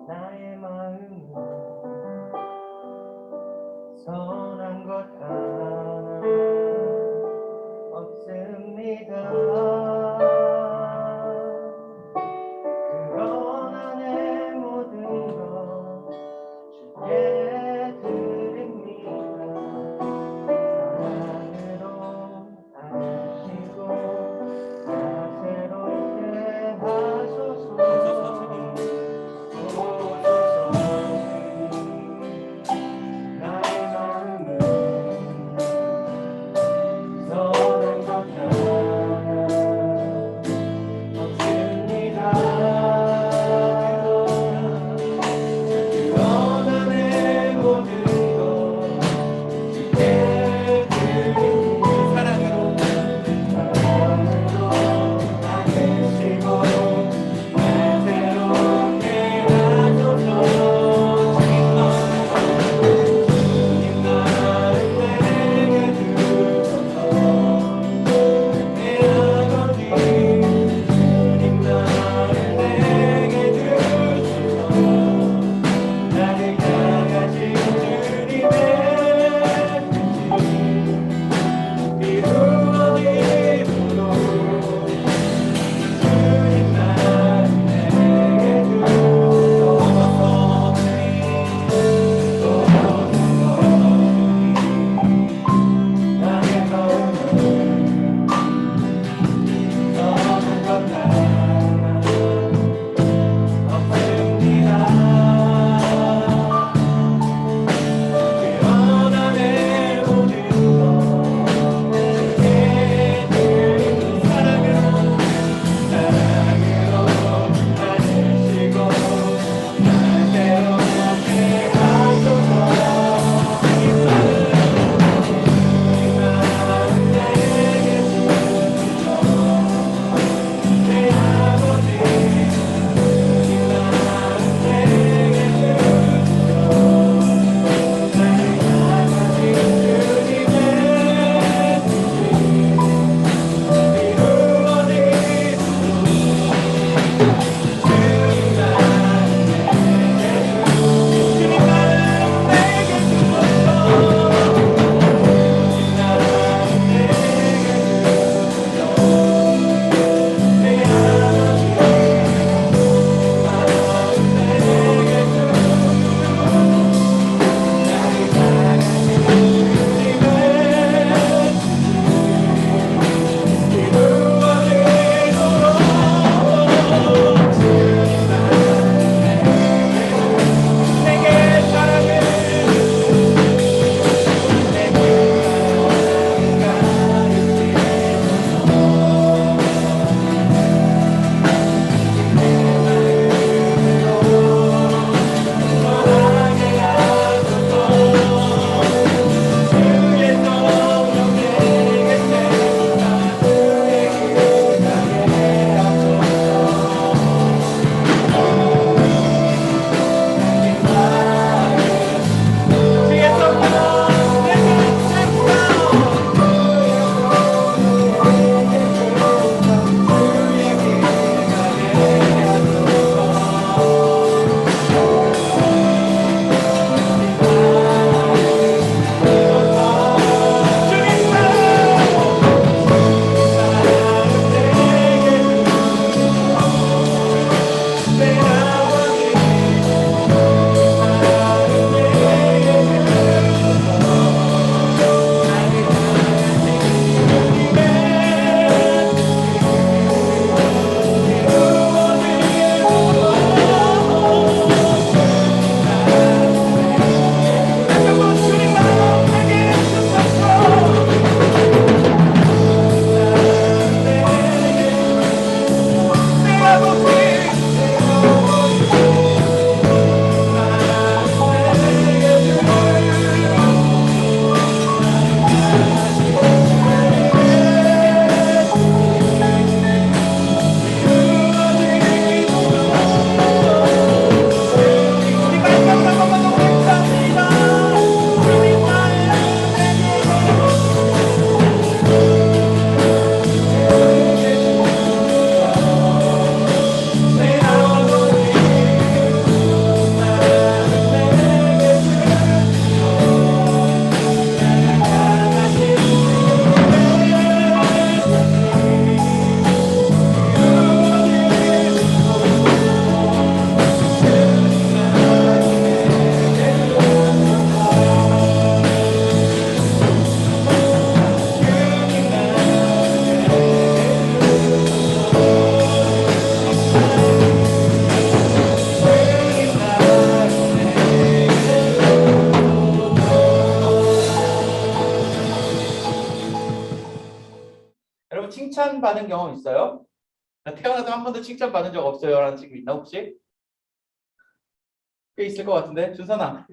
나의 마음은 선한 것 하나 없습니다. 칭찬받은 경험 있어요? 나 태어나서 한 번도 칭찬받은 적 없어요 라는 친구 있나 혹시? 꽤 있을 것 같은데 준선아.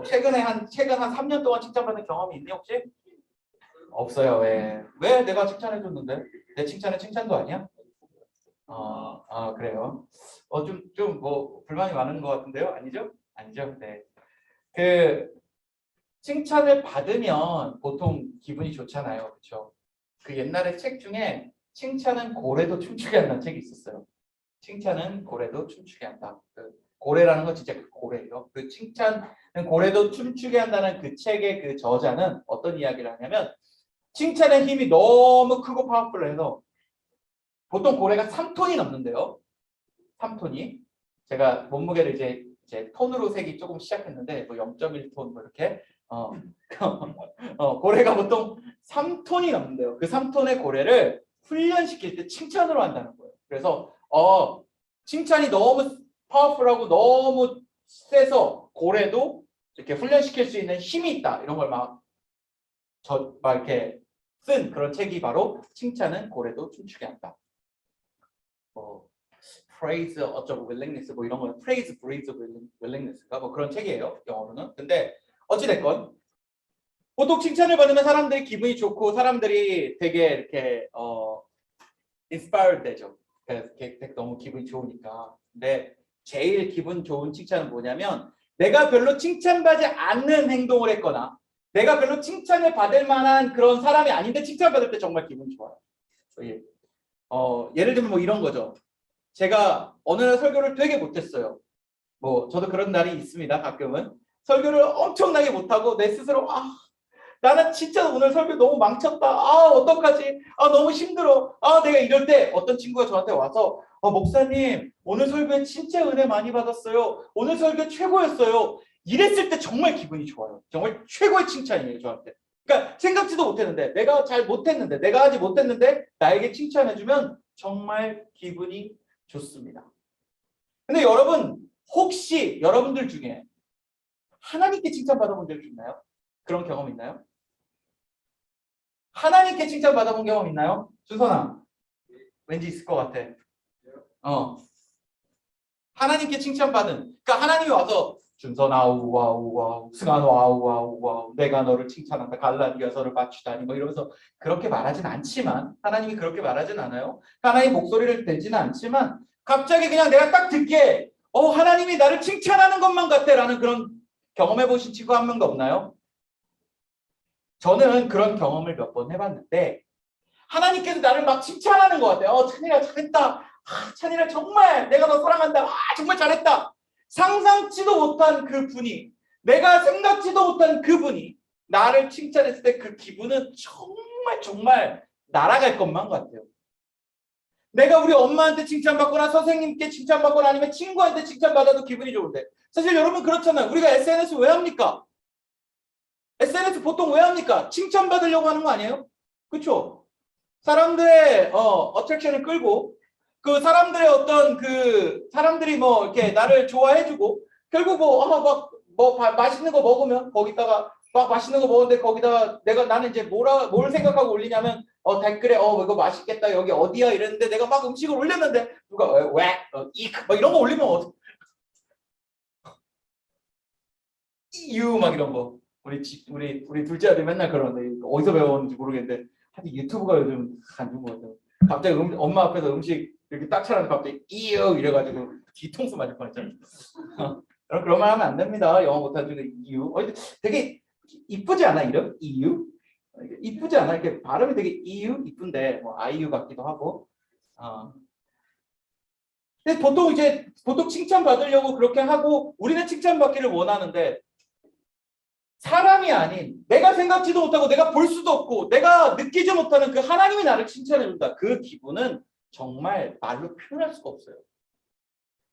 최근 한 3년 동안 칭찬받는 경험이 있니 혹시? 없어요. 왜 내가 칭찬해줬는데? 내 칭찬은 칭찬도 아니야? 그래요. 좀 뭐 불만이 많은 것 같은데요? 아니죠? 아니죠. 네. 그 칭찬을 받으면 보통 기분이 좋잖아요. 그렇죠? 그 옛날에 책 중에 칭찬은 고래도 춤추게 한다는 책이 있었어요. 칭찬은 고래도 춤추게 한다. 그 고래라는 건 진짜 그 고래예요. 그 칭찬은 고래도 춤추게 한다는 그 책의 그 저자는 어떤 이야기를 하냐면 칭찬의 힘이 너무 크고 파워풀해서 보통 고래가 3톤이 넘는데요. 3톤이 제가 몸무게를 이제 톤으로 세기 조금 시작했는데 뭐 0.1톤 뭐 이렇게 고래가 보통 3톤이 넘는데요. 그 3톤의 고래를 훈련시킬 때 칭찬으로 한다는 거예요. 그래서 칭찬이 너무 파워풀하고 너무 세서 고래도 이렇게 훈련시킬 수 있는 힘이 있다. 이런 걸 막 이렇게 쓴 그런 책이 바로 칭찬은 고래도 춤추게 한다. praise 어쩌고 willingness 뭐 이런 거 praise breeds willingness가 뭐 그런 책이에요. 영어로는. 근데 어찌 됐건 보통 칭찬을 받으면 사람들이 기분이 좋고 사람들이 되게 이렇게 inspired 되죠. 되게 너무 기분이 좋으니까. 근데 제일 기분 좋은 칭찬은 뭐냐면 내가 별로 칭찬받지 않는 행동을 했거나 내가 별로 칭찬을 받을 만한 그런 사람이 아닌데 칭찬받을 때 정말 기분이 좋아요. 예를 들면 뭐 이런 거죠. 제가 어느 날 설교를 되게 못했어요. 뭐 저도 그런 날이 있습니다. 가끔은 설교를 엄청나게 못하고 내 스스로 나는 진짜 오늘 설교 너무 망쳤다. 어떡하지? 너무 힘들어. 내가 이럴 때 어떤 친구가 저한테 와서 목사님 오늘 설교에 진짜 은혜 많이 받았어요. 오늘 설교 최고였어요. 이랬을 때 정말 기분이 좋아요. 정말 최고의 칭찬이에요. 저한테. 그러니까 생각지도 못했는데 내가 잘 못했는데 내가 하지 못했는데 나에게 칭찬해주면 정말 기분이 좋습니다. 근데 여러분 혹시 여러분들 중에 하나님께 칭찬받아본 적 있나요? 그런 경험 있나요? 하나님께 칭찬받아본 경험 있나요? 준선아 왠지 있을 것 같아. 하나님께 칭찬받은 그러니까 하나님이 와서 준선아 우와우 승한 와우 내가 너를 칭찬한다 갈라디아서를 맞추다니 뭐 이러면서 그렇게 말하진 않지만 하나님이 그렇게 말하진 않아요. 하나님 목소리를 내지는 않지만 갑자기 그냥 내가 딱 듣기에 하나님이 나를 칭찬하는 것만 같아 라는 그런 경험해 보신 친구 한 명도 없나요? 저는 그런 경험을 몇 번 해봤는데 하나님께서 나를 막 칭찬하는 것 같아요. 찬이라 잘했다. 찬이라 정말 내가 너 사랑한다. 정말 잘했다. 상상치도 못한 그 분이 내가 생각지도 못한 그분이 나를 칭찬했을 때 그 기분은 정말 날아갈 것만 같아요. 내가 우리 엄마한테 칭찬받거나 선생님께 칭찬받거나 아니면 친구한테 칭찬받아도 기분이 좋은데 사실 여러분 그렇잖아요. 우리가 SNS 왜 합니까? SNS 보통 왜 합니까? 칭찬받으려고 하는 거 아니에요? 그렇죠? 사람들의 어트랙션을 끌고 그 사람들의 어떤 그 사람들이 뭐 이렇게 나를 좋아해주고 결국 맛있는 거 먹으면 거기다가 막 맛있는 거 먹었는데 거기다가 나는 이제 뭘 생각하고 올리냐면 댓글에 이거 맛있겠다 여기 어디야 이랬는데 내가 막 음식을 올렸는데 누가 막 이런 거 올리면 이유 막 이런 거 우리 둘째 아들 맨날 그러는데 어디서 배웠는지 모르겠는데 하여튼 유튜브가 요즘 안 좋은 것 같아요. 갑자기 엄마 앞에서 음식 이렇게 딱 차렸는데 갑자기 이유 이래가지고 뒤통수 맞을 뻔했잖아요. 그런 말 하면 안 됩니다. 영어 못하는 중에 이유. 되게 이쁘지 않아 이름? 이유? 이쁘지 않아? 이렇게 발음이 되게 이유 이쁜데 뭐 아이유 같기도 하고. 근데 보통 칭찬 받으려고 그렇게 하고 우리는 칭찬 받기를 원하는데 사람이 아닌 내가 생각지도 못하고 내가 볼 수도 없고 내가 느끼지 못하는 그 하나님이 나를 칭찬해 준다. 그 기분은 정말 말로 표현할 수가 없어요.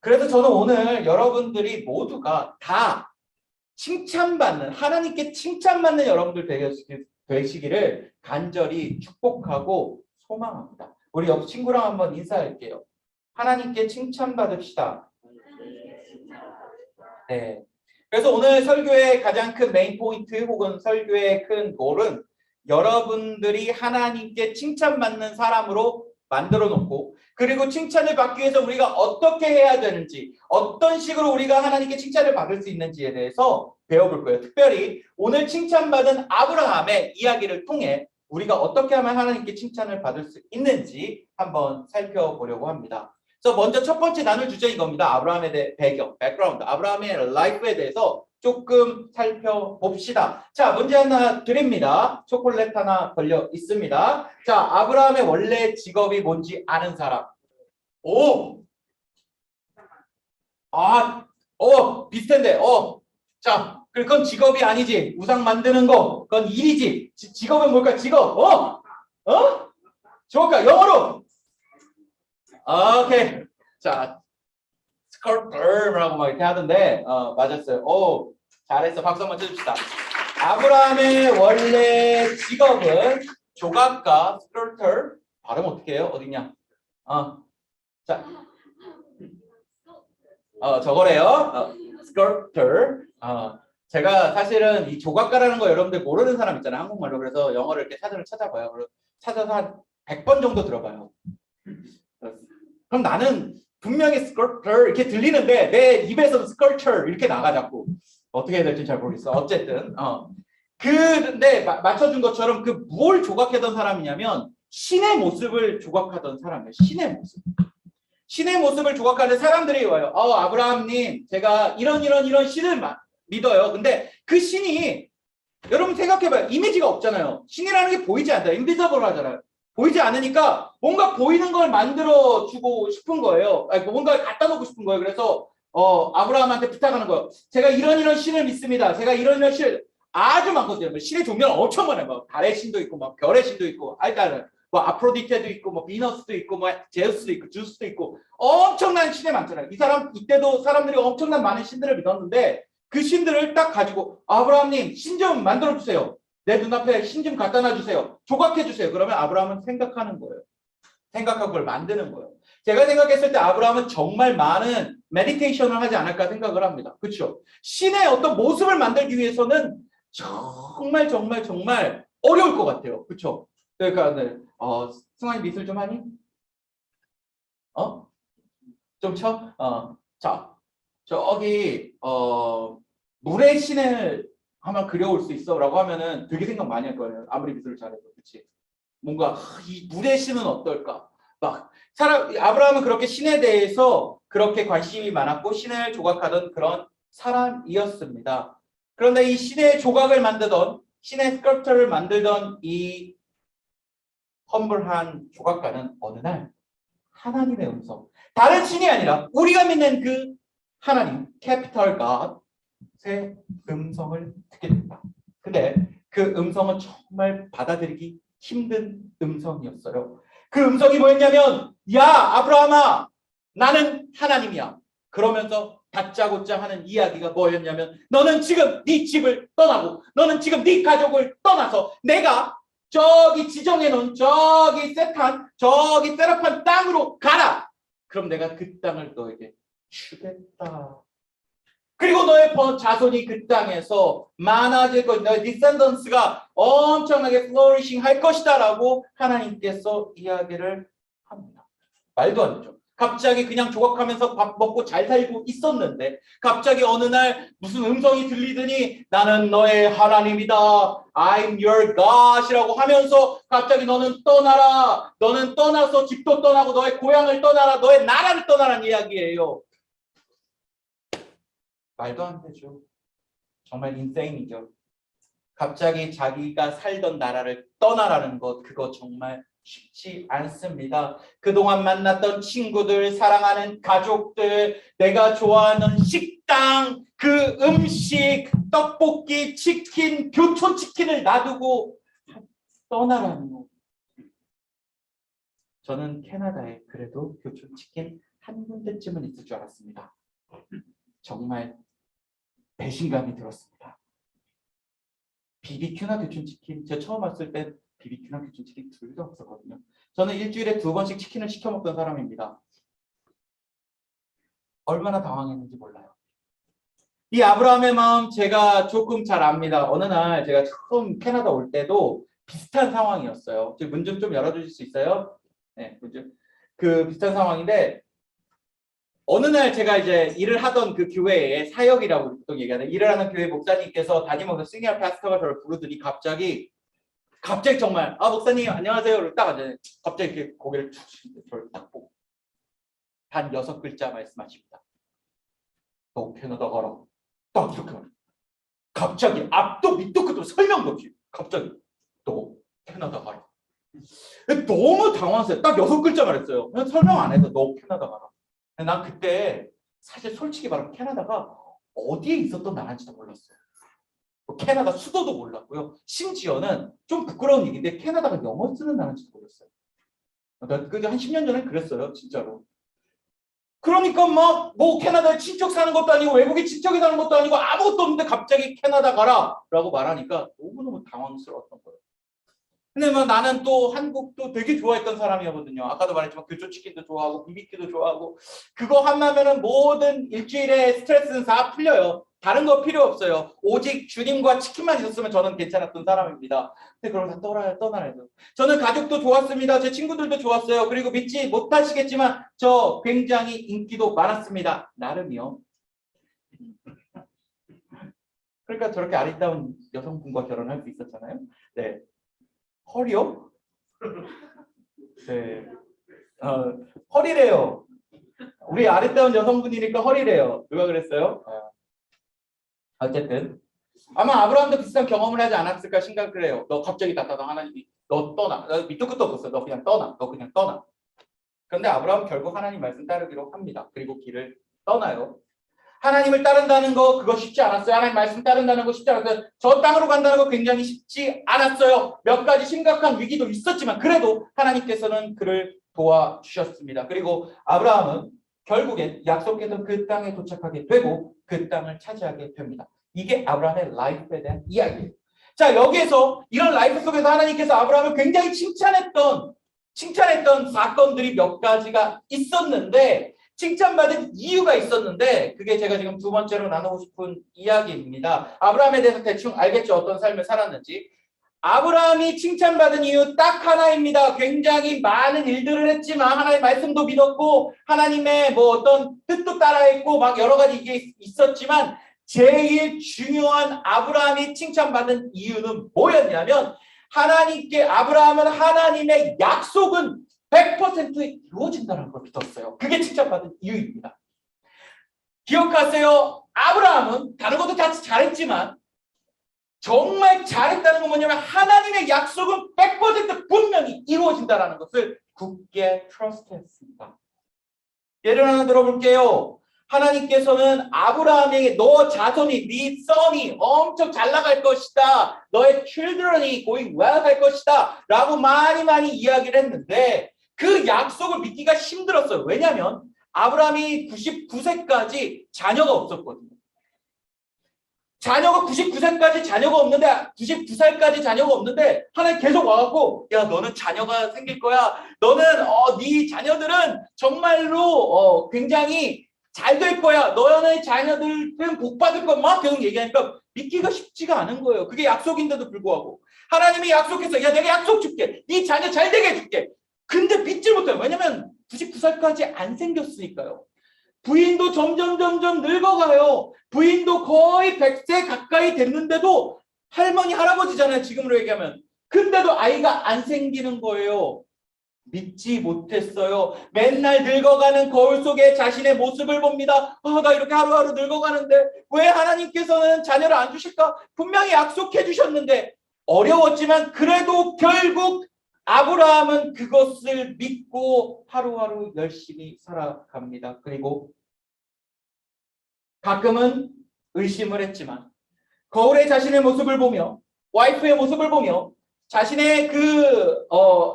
그래서 저는 오늘 여러분들이 모두가 다 칭찬받는 하나님께 칭찬받는 여러분들 되시기를 간절히 축복하고 소망합니다. 우리 옆 친구랑 한번 인사할게요. 하나님께 칭찬받읍시다. 네. 그래서 오늘 설교의 가장 큰 메인 포인트 혹은 설교의 큰 골은 여러분들이 하나님께 칭찬받는 사람으로 만들어 놓고 그리고 칭찬을 받기 위해서 우리가 어떻게 해야 되는지 어떤 식으로 우리가 하나님께 칭찬을 받을 수 있는지에 대해서 배워볼 거예요. 특별히 오늘 칭찬받은 아브라함의 이야기를 통해 우리가 어떻게 하면 하나님께 칭찬을 받을 수 있는지 한번 살펴보려고 합니다. 그래서 먼저 첫 번째 나눌 주제 이겁니다. 아브라함에 대해 배경, 백그라운드, 아브라함의 라이프에 대해서 조금 살펴봅시다. 자, 문제 하나 드립니다. 초콜릿 하나 걸려 있습니다. 자, 아브라함의 원래 직업이 뭔지 아는 사람. 오! 비슷한데. 자, 그건 직업이 아니지. 우상 만드는 거. 그건 일이지. 직업은 뭘까? 직업. 좋을까? 영어로. 오케이. 자, 스컬터라고 막 이렇게 하던데, 맞았어요. 오, 잘했어. 박수 한번 쳐줍시다. 아브라함의 원래 직업은 조각가, 스컬터. 발음 어떻게 해요? 어디냐? 자, 저거래요. 스컬터. 제가 사실은 이 조각가라는 거 여러분들 모르는 사람 있잖아요. 한국말로. 그래서 영어를 이렇게 찾아봐요. 찾아서 한 100번 정도 들어봐요. 그럼 나는 분명히 스컬터 이렇게 들리는데 내 입에서는 스컬처 이렇게 나가 자꾸. 어떻게 해야 될지 잘 모르겠어. 어쨌든 근데 맞춰준 것처럼 그 뭘 조각하던 사람이냐면 신의 모습을 조각하던 사람이에요. 신의 모습을 조각하는 사람들이 와요. 아브라함님, 제가 이런 신을 믿어요. 근데 그 신이 여러분 생각해봐요. 이미지가 없잖아요. 신이라는 게 보이지 않아요. 인비저블 하잖아요. 보이지 않으니까 뭔가 보이는 걸 만들어주고 싶은 거예요. 뭔가 갖다 놓고 싶은 거예요. 그래서 아브라함한테 부탁하는 거예요. 제가 이런 신을 믿습니다. 제가 이런 신을 아주 많거든요. 신의 종류는 엄청 많아요. 뭐 달의 신도 있고, 뭐 별의 신도 있고, 뭐 아프로디테도 있고, 뭐 비너스도 있고, 뭐 제우스도 있고, 주스도 있고, 엄청난 신이 많잖아요. 이때도 사람들이 엄청난 많은 신들을 믿었는데 그 신들을 딱 가지고 아브라함님 신 좀 만들어 주세요. 내 눈앞에 신 좀 갖다 놔주세요. 조각해 주세요. 그러면 아브라함은 생각하는 거예요. 생각하고 그걸 만드는 거예요. 제가 생각했을 때 아브라함은 정말 많은 메디테이션을 하지 않을까 생각을 합니다. 그렇죠? 신의 어떤 모습을 만들기 위해서는 정말 어려울 것 같아요. 그렇죠? 그러니까 승환이 미술 좀 하니? 좀 쳐? 자, 저기 물의 신을 한번 그려올 수 있어? 라고 하면은 되게 생각 많이 할 거예요. 아무리 미술을 잘해도. 그치? 뭔가 이 물의 신은 어떨까? 아브라함은 그렇게 신에 대해서 그렇게 관심이 많았고 신을 조각하던 그런 사람이었습니다. 그런데 이 신의 조각을 만들던 신의 스컬프처를 만들던 이 험블한 조각가는 어느 날 하나님의 음성, 다른 신이 아니라 우리가 믿는 그 하나님, 캐피털 갓의 음성을 듣게 됩니다. 근데 그 음성은 정말 받아들이기 힘든 음성이었어요. 그 음성이 뭐였냐면, 야 아브라함아, 나는 하나님이야. 그러면서 다짜고짜 하는 이야기가 뭐였냐면, 너는 지금 네 집을 떠나고 너는 지금 네 가족을 떠나서 내가 저기 지정해 놓은 저기 세력한 땅으로 가라. 그럼 내가 그 땅을 너에게 주겠다. 그리고 너의 자손이 그 땅에서 많아질 것, 너의 디센던스가 엄청나게 플로리싱 할 것이다 라고 하나님께서 이야기를 합니다. 말도 안 되죠. 갑자기 그냥 조각하면서 밥 먹고 잘 살고 있었는데 갑자기 어느 날 무슨 음성이 들리더니 나는 너의 하나님이다. I'm your God이라고 하면서 갑자기 너는 떠나라. 너는 떠나서 집도 떠나고 너의 고향을 떠나라. 너의 나라를 떠나라는 이야기예요. 말도 안 되죠. 정말 인생이죠. 갑자기 자기가 살던 나라를 떠나라는 것, 그거 정말 쉽지 않습니다. 그동안 만났던 친구들, 사랑하는 가족들, 내가 좋아하는 식당, 그 음식, 떡볶이, 치킨, 교촌치킨을 놔두고 떠나라는 것. 저는 캐나다에 그래도 교촌치킨 한 군데쯤은 있을 줄 알았습니다. 정말 배신감이 들었습니다. BBQ나 교촌치킨, 제가 처음 왔을 때 BBQ나 교촌치킨 둘 다 없었거든요. 저는 일주일에 2번씩 치킨을 시켜 먹던 사람입니다. 얼마나 당황했는지 몰라요. 이 아브라함의 마음 제가 조금 잘 압니다. 어느 날 제가 처음 캐나다 올 때도 비슷한 상황이었어요. 문 좀 열어주실 수 있어요? 네, 그 비슷한 상황인데 어느 날 제가 이제 일을 하던 그 교회의 사역이라고 보통 얘기하는 일을 하는 교회 목사님께서 담임목사 시니어 파스터가 저를 부르더니 갑자기 정말 목사님 안녕하세요를 딱 앉아 갑자기 이렇게 고개를 툭 저를 딱 보고 단 6글자 말씀하십니다. 너 캐나다 가라. 딱 이렇게 말해요. 갑자기 앞도 밑도 끝도 설명도 없이 갑자기 너 캐나다 가라. 너무 당황했어요. 딱 6글자 말했어요. 그냥 설명 안 해서 너 캐나다 가라. 난 그때 사실 솔직히 말하면 캐나다가 어디에 있었던 나라인지도 몰랐어요. 캐나다 수도도 몰랐고요. 심지어는 좀 부끄러운 얘기인데 캐나다가 영어 쓰는 나라인지도 몰랐어요. 그러니까 한 10년 전에 그랬어요. 진짜로. 그러니까 막 뭐 캐나다에 친척 사는 것도 아니고 외국에 친척이 사는 것도 아니고 아무것도 없는데 갑자기 캐나다 가라 라고 말하니까 너무너무 당황스러웠던 거예요. 근데 뭐 나는 또 한국도 되게 좋아했던 사람이거든요. 아까도 말했지만 교촌치킨도 좋아하고 비비큐도 좋아하고 그거 하나면은 모든 일주일의 스트레스는 다 풀려요. 다른 거 필요 없어요. 오직 주님과 치킨만 있었으면 저는 괜찮았던 사람입니다. 근데 그걸 다 떠나야 돼요. 저는 가족도 좋았습니다. 제 친구들도 좋았어요. 그리고 믿지 못하시겠지만 저 굉장히 인기도 많았습니다. 나름이요. 그러니까 저렇게 아리따운 여성분과 결혼할 수 있었잖아요. 네. 허리요? 네. 허리래요. 우리 아리따운 여성분이니까 허리래요. 누가 그랬어요? 어쨌든 아마 아브라함도 비슷한 경험을 하지 않았을까 생각을 해요. 너 갑자기 나타나 하나님이 너 떠나. 밑도 끝도 없었어. 너 그냥 떠나. 너 그냥 떠나. 그런데 아브라함 결국 하나님 말씀 따르기로 합니다. 그리고 길을 떠나요. 하나님을 따른다는 거 그거 쉽지 않았어요. 하나님 말씀 따른다는 거 쉽지 않았어요. 저 땅으로 간다는 거 굉장히 쉽지 않았어요. 몇 가지 심각한 위기도 있었지만 그래도 하나님께서는 그를 도와주셨습니다. 그리고 아브라함은 결국엔 약속했던 그 땅에 도착하게 되고 그 땅을 차지하게 됩니다. 이게 아브라함의 라이프에 대한 이야기예요. 자, 여기에서 이런 라이프 속에서 하나님께서 아브라함을 굉장히 칭찬했던 사건들이 몇 가지가 있었는데 칭찬받은 이유가 있었는데 그게 제가 지금 두 번째로 나누고 싶은 이야기입니다. 아브라함에 대해서 대충 알겠죠? 어떤 삶을 살았는지. 아브라함이 칭찬받은 이유 딱 하나입니다. 굉장히 많은 일들을 했지만 하나님의 말씀도 믿었고 하나님의 뭐 어떤 뜻도 따라했고 막 여러 가지 이게 있었지만 제일 중요한 아브라함이 칭찬받은 이유는 뭐였냐면 아브라함은 하나님의 약속은 100% 이루어진다는 걸 믿었어요. 그게 칭찬받은 이유입니다. 기억하세요. 아브라함은 다른 것도 다 잘했지만 정말 잘했다는 건 뭐냐면 하나님의 약속은 100% 분명히 이루어진다는 것을 굳게 트러스트했습니다. 예를 하나 들어볼게요. 하나님께서는 아브라함에게 너 자손이 네 썬이 엄청 잘 나갈 것이다. 너의 children이 going well 할 것이다. 라고 많이 이야기를 했는데 그 약속을 믿기가 힘들었어요. 왜냐하면 아브라함이 99세까지 자녀가 없었거든요. 자녀가 99세까지 자녀가 없는데 99살까지 자녀가 없는데 하나님 계속 와갖고 야 너는 자녀가 생길 거야. 너는 네 자녀들은 정말로 굉장히 잘 될 거야. 너의 자녀들은 복 받을 거야. 막 계속 얘기하니까 믿기가 쉽지가 않은 거예요. 그게 약속인데도 불구하고 하나님이 약속해서 야 내가 약속 줄게. 네 자녀 잘 되게 해줄게. 근데 믿지 못해요. 왜냐면 99살까지 안 생겼으니까요. 부인도 점점 늙어가요. 부인도 거의 100세 가까이 됐는데도 할머니 할아버지잖아요. 지금으로 얘기하면. 근데도 아이가 안 생기는 거예요. 믿지 못했어요. 맨날 늙어가는 거울 속에 자신의 모습을 봅니다. 나 이렇게 하루하루 늙어가는데 왜 하나님께서는 자녀를 안 주실까? 분명히 약속해 주셨는데 어려웠지만 그래도 결국 아브라함은 그것을 믿고 하루하루 열심히 살아갑니다. 그리고 가끔은 의심을 했지만 거울에 자신의 모습을 보며 와이프의 모습을 보며 자신의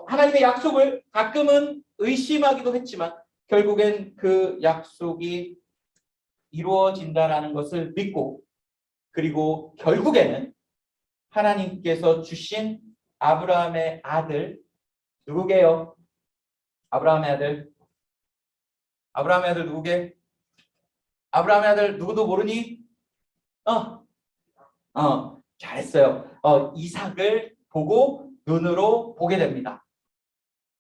하나님의 약속을 가끔은 의심하기도 했지만 결국엔 그 약속이 이루어진다라는 것을 믿고 그리고 결국에는 하나님께서 주신 아브라함의 아들 누구게요? 아브라함의 아들 누구게? 아브라함의 아들 누구도 모르니? 잘했어요. 이삭을 보고 눈으로 보게 됩니다.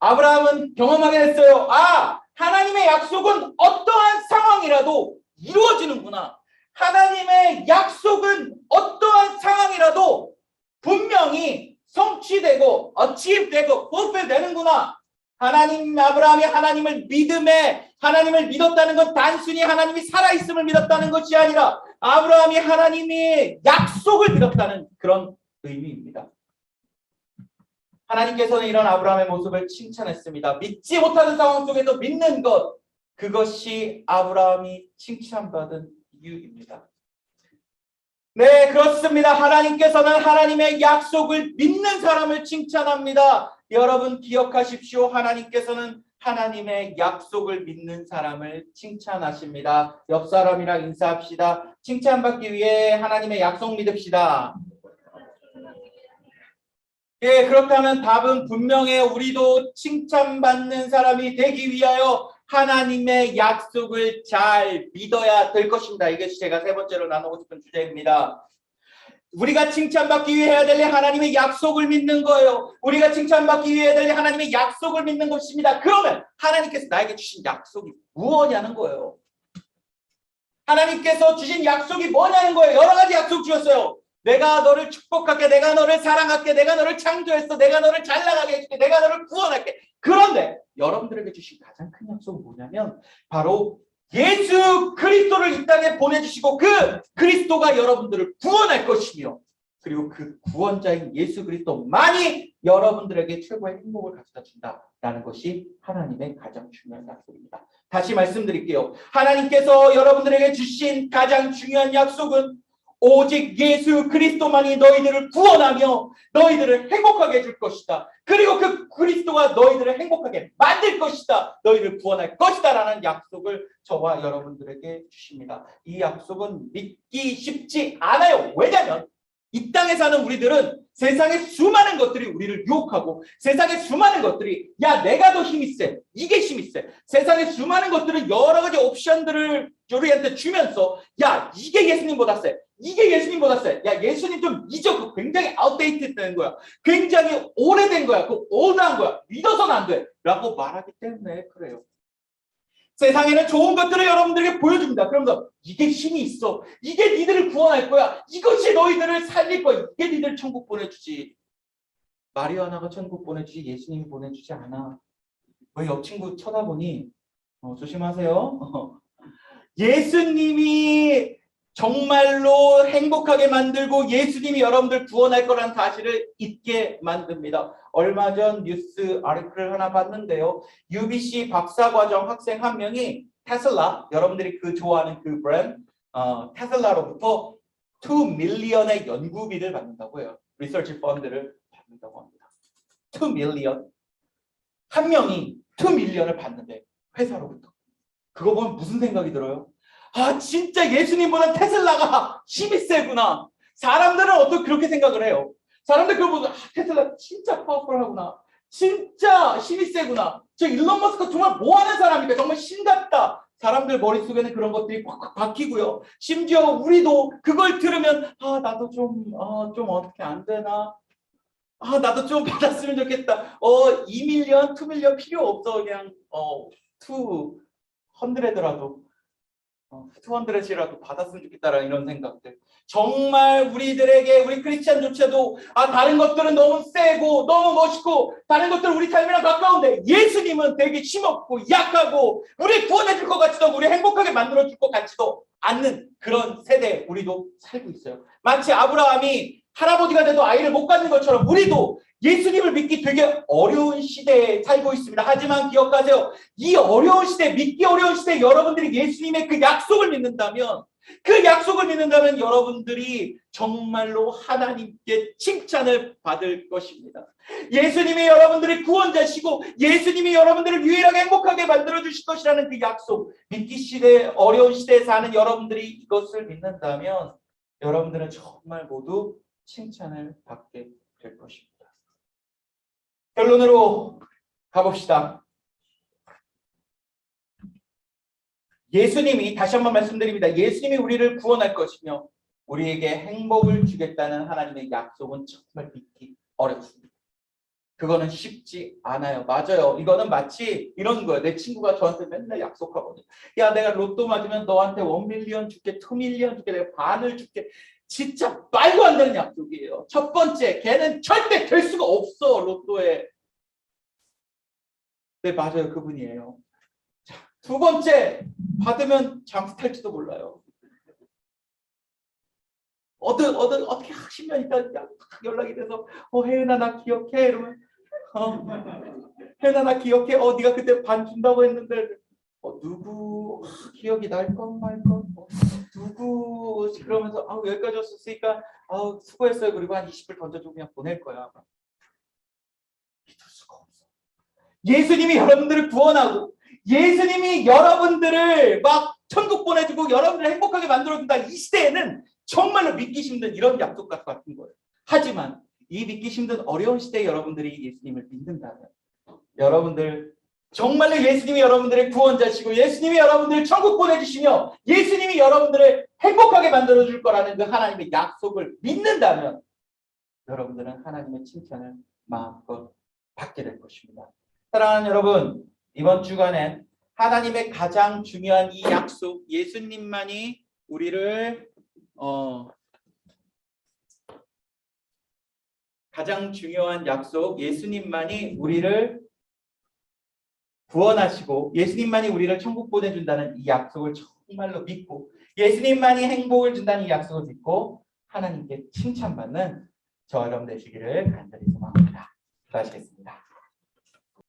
아브라함은 경험하게 됐어요. 아, 하나님의 약속은 어떠한 상황이라도 이루어지는구나. 하나님의 약속은 어떠한 상황이라도 분명히 성취되고 achieve 되고 fulfill 되는구나. 아브라함이 하나님을 하나님을 믿었다는 건 단순히 하나님이 살아있음을 믿었다는 것이 아니라 아브라함이 하나님의 약속을 믿었다는 그런 의미입니다. 하나님께서는 이런 아브라함의 모습을 칭찬했습니다. 믿지 못하는 상황 속에도 믿는 것, 그것이 아브라함이 칭찬받은 이유입니다. 네, 그렇습니다. 하나님께서는 하나님의 약속을 믿는 사람을 칭찬합니다. 여러분 기억하십시오. 하나님께서는 하나님의 약속을 믿는 사람을 칭찬하십니다. 옆 사람이랑 인사합시다. 칭찬받기 위해 하나님의 약속 믿읍시다. 예, 그렇다면 답은 분명해요. 우리도 칭찬받는 사람이 되기 위하여 하나님의 약속을 잘 믿어야 될 것입니다. 이게 제가 세 번째로 나누고 싶은 주제입니다. 우리가 칭찬받기 위해 해야 될 하나님의 약속을 믿는 거예요. 우리가 칭찬받기 위해 해야 될 하나님의 약속을 믿는 것입니다. 그러면 하나님께서 나에게 주신 약속이 무엇이냐는 거예요. 하나님께서 주신 약속이 뭐냐는 거예요. 여러 가지 약속 주셨어요. 내가 너를 축복할게, 내가 너를 사랑할게, 내가 너를 창조했어, 내가 너를 잘 나가게 해줄게, 내가 너를 구원할게. 그런데 여러분들에게 주신 가장 큰 약속은 뭐냐면 바로 예수 그리스도를 이 땅에 보내주시고 그 그리스도가 여러분들을 구원할 것이며 그리고 그 구원자인 예수 그리스도만이 여러분들에게 최고의 행복을 가져다 준다라는 것이 하나님의 가장 중요한 약속입니다. 다시 말씀드릴게요. 하나님께서 여러분들에게 주신 가장 중요한 약속은 오직 예수 그리스도만이 너희들을 구원하며 너희들을 행복하게 해줄 것이다. 그리고 그 그리스도가 너희들을 행복하게 만들 것이다. 너희를 구원할 것이다. 라는 약속을 저와 여러분들에게 주십니다. 이 약속은 믿기 쉽지 않아요. 왜냐하면 이 땅에 사는 우리들은 세상의 수많은 것들이 우리를 유혹하고 세상의 수많은 것들이 야 내가 더 힘이 세 이게 힘이 세 세상의 수많은 것들은 여러 가지 옵션들을 우리한테 주면서 야 이게 예수님보다 세 이게 예수님보다 세 야 예수님 좀 잊어 그 굉장히 아웃데이트 되는 거야 굉장히 오래된 거야 그 올드한 거야 믿어서는 안 돼 라고 말하기 때문에 그래요. 세상에는 좋은 것들을 여러분들에게 보여줍니다. 그러면서 이게 힘이 있어. 이게 니들을 구원할 거야. 이것이 너희들을 살릴 거야. 이게 니들 천국 보내주지. 마리아나가 천국 보내주지 예수님이 보내주지 않아. 왜 옆 친구 쳐다보니 조심하세요. 예수님이 정말로 행복하게 만들고 예수님이 여러분들 구원할 거라는 사실을 잊게 만듭니다. 얼마 전 뉴스 아티클을 하나 봤는데요. UBC 박사과정 학생 한 명이 테슬라, 여러분들이 그 좋아하는 그 브랜드 테슬라로부터 2 밀리언의 연구비를 받는다고 해요. 리서치 펀드를 받는다고 합니다. 2 밀리언. 한 명이 2 밀리언을 받는데 회사로부터. 그거 보면 무슨 생각이 들어요? 아 진짜 예수님보다 테슬라가 힘이 세구나. 사람들은 어떻게 그렇게 생각을 해요. 사람들 그거 보고 테슬라 진짜 파워풀하구나. 진짜 힘이 세구나. 저 일론 머스크 정말 뭐하는 사람입니까? 정말 신같다. 사람들 머릿속에는 그런 것들이 꽉꽉 박히고요. 심지어 우리도 그걸 들으면 나도 좀 어떻게 안 되나? 나도 좀 받았으면 좋겠다. 2 밀리언, 2 밀리언 필요 없어. 그냥 200라도 200이라도 받았으면 좋겠다라는 이런 생각들. 정말 우리들에게 우리 크리스찬조차도 다른 것들은 너무 세고 너무 멋있고 다른 것들은 우리 삶이랑 가까운데 예수님은 되게 힘없고 약하고 우리 구원해 줄 것 같지도 우리 행복하게 만들어 줄 것 같지도 않는 그런 세대에 우리도 살고 있어요. 마치 아브라함이 할아버지가 돼도 아이를 못 갖는 것처럼 우리도 예수님을 믿기 되게 어려운 시대에 살고 있습니다. 하지만 기억하세요. 이 어려운 시대, 믿기 어려운 시대에 여러분들이 예수님의 그 약속을 믿는다면 여러분들이 정말로 하나님께 칭찬을 받을 것입니다. 예수님이 여러분들의 구원자시고 예수님이 여러분들을 유일하게 행복하게 만들어주실 것이라는 그 약속. 믿기 시대, 어려운 시대에 사는 여러분들이 이것을 믿는다면 여러분들은 정말 모두 칭찬을 받게 될 것입니다. 결론으로 가봅시다. 예수님이 다시 한번 말씀드립니다. 예수님이 우리를 구원할 것이며 우리에게 행복을 주겠다는 하나님의 약속은 정말 믿기 어렵습니다. 그거는 쉽지 않아요. 맞아요. 이거는 마치 이런 거예요. 내 친구가 저한테 맨날 약속하거든요. 야, 내가 로또 맞으면 너한테 1밀리언 줄게, 2밀리언 줄게, 내가 반을 줄게. 진짜 말도 안 되는 약속이에요. 첫 번째, 걔는 절대 될 수가 없어, 로또에. 네, 맞아요. 그분이에요. 자, 두 번째, 받으면 잠수 탈지도 몰라요. 어떻게 하시면 일단 연락이 돼서, 혜은아, 나 기억해? 이러면, 혜은아, 나 기억해? 네가 그때 반 준다고 했는데, 누구, 기억이 날 건 말 건, 누구, 그러면서, 여기까지 왔었으니까, 수고했어요. 그리고 한 20불 던져주고 그냥 보낼 거야. 믿을 수가 없어. 예수님이 여러분들을 구원하고, 예수님이 여러분들을 막 천국 보내주고, 여러분들을 행복하게 만들어준다. 이 시대에는 정말로 믿기 힘든 이런 약속 같은 거예요. 하지만 이 믿기 힘든 어려운 시대에 여러분들이 예수님을 믿는다면 여러분들 정말로 예수님이 여러분들의 구원자시고 예수님이 여러분들을 천국 보내주시며 예수님이 여러분들을 행복하게 만들어줄 거라는 그 하나님의 약속을 믿는다면 여러분들은 하나님의 칭찬을 마음껏 받게 될 것입니다. 사랑하는 여러분, 이번 주간엔 하나님의 가장 중요한 이 약속, 예수님만이 우리를 가장 중요한 약속, 예수님만이 우리를 구원하시고 예수님만이 우리를 천국 보내준다는 이 약속을 정말로 믿고 예수님만이 행복을 준다는 이 약속을 믿고 하나님께 칭찬받는 저와 여러분 되시기를 간절히 소망합니다. 기도하시겠습니다.